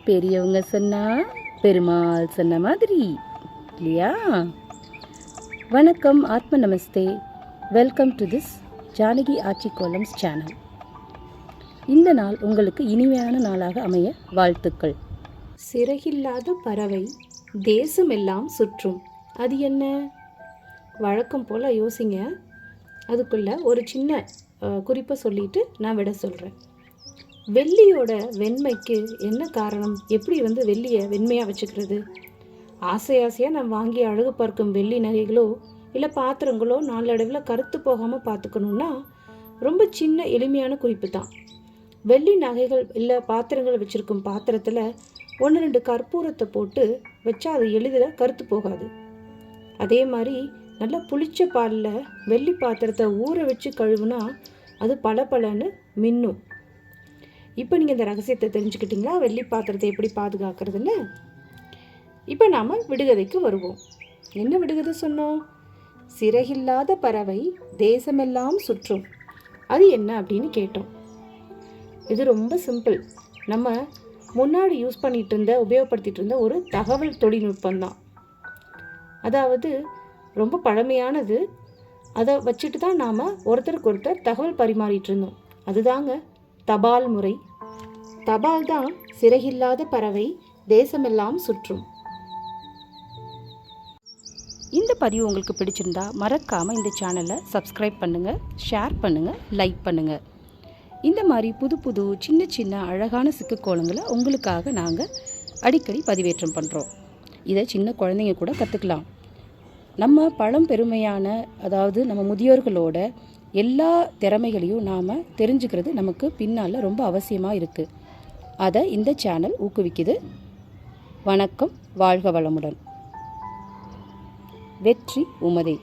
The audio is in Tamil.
பெரியவங்க சொன்னா பெருமாள் சொன்ன மாதிரி இல்லையா? வணக்கம், ஆத்ம நமஸ்தே. Welcome to this Janaki Aachi kolams channel. இந்த நாள் உங்களுக்கு இனிமையான நாளாக அமைய வாழ்த்துக்கள். சிறகில்லாத பறவை தேசமெல்லாம் சுற்றும். அது என்ன? வழக்கம் போல் யோசிங்க. அதுக்குள்ள ஒரு சின்ன குறிப்பை சொல்லிட்டு நான் விட சொல்கிறேன். வெள்ளியோட வெண்மைக்கு என்ன காரணம்? எப்படி வெள்ளியை வெண்மையாக வச்சுக்கிறது? ஆசையாக நம்ம வாங்கி அழகு பார்க்கும் வெள்ளி நகைகளோ இல்லை பாத்திரங்களோ நாளடைவில் கருத்து போகாமல் பார்த்துக்கணுன்னா ரொம்ப சின்ன எளிமையான குறிப்பு தான். வெள்ளி நகைகள் இல்லை பாத்திரங்கள் வச்சுருக்கும் பாத்திரத்தில் 1-2 கற்பூரத்தை போட்டு வச்சா அது எளிதில் கருத்து போகாது. அதே மாதிரி நல்லா புளிச்ச பாலில் வெள்ளி பாத்திரத்தை ஊற வச்சு கழுவுனா அது பளபளன்னு மின்னும். இப்போ நீங்கள் இந்த ரகசியத்தை தெரிஞ்சுக்கிட்டீங்களா? வெள்ளி பாத்திரத்தை எப்படி பாதுகாக்கிறதுன்னு. இப்போ நாம் விடுகதைக்கு வருவோம். என்ன விடுகதை சொன்னோம்? சிறகில்லாத பறவை தேசமெல்லாம் சுற்றும். அது என்ன அப்படின்னு கேட்டோம். இது ரொம்ப சிம்பிள். நம்ம முன்னாடி உபயோகப்படுத்திட்டு இருந்த ஒரு தகவல் தொழில்நுட்பம் தான். அதாவது ரொம்ப பழமையானது. அதை வச்சுட்டு தான் நாம் ஒருத்தருக்கு ஒருத்தர் தகவல் பரிமாறிட்டு இருந்தோம். அதுதாங்க தபால் முறை. தபால் தான் சிறகில்லாத பறவை தேசமெல்லாம் சுற்றும். இந்த பதிவு உங்களுக்கு பிடிச்சிருந்தா மறக்காமல் இந்த சேனலை சப்ஸ்கிரைப் பண்ணுங்கள், ஷேர் பண்ணுங்கள், லைக் பண்ணுங்கள். இந்த மாதிரி புது புது சின்ன சின்ன அழகான சிக்குக்கோலங்களை உங்களுக்காக நாங்கள் அடிக்கடி பதிவேற்றம் பண்ணுறோம். இதை சின்ன குழந்தைங்க கூட கற்றுக்கலாம். நம்ம பழம்பெருமையான, அதாவது நம்ம முதியோர்களோட எல்லா திறமைகளையும் நாம் தெரிஞ்சுக்கிறது நமக்கு பின்னால் ரொம்ப அவசியமாக இருக்குது. அதை இந்த சேனல் ஊக்குவிக்குது. வணக்கம், வாழ்க வளமுடன். வெற்றி உமதே.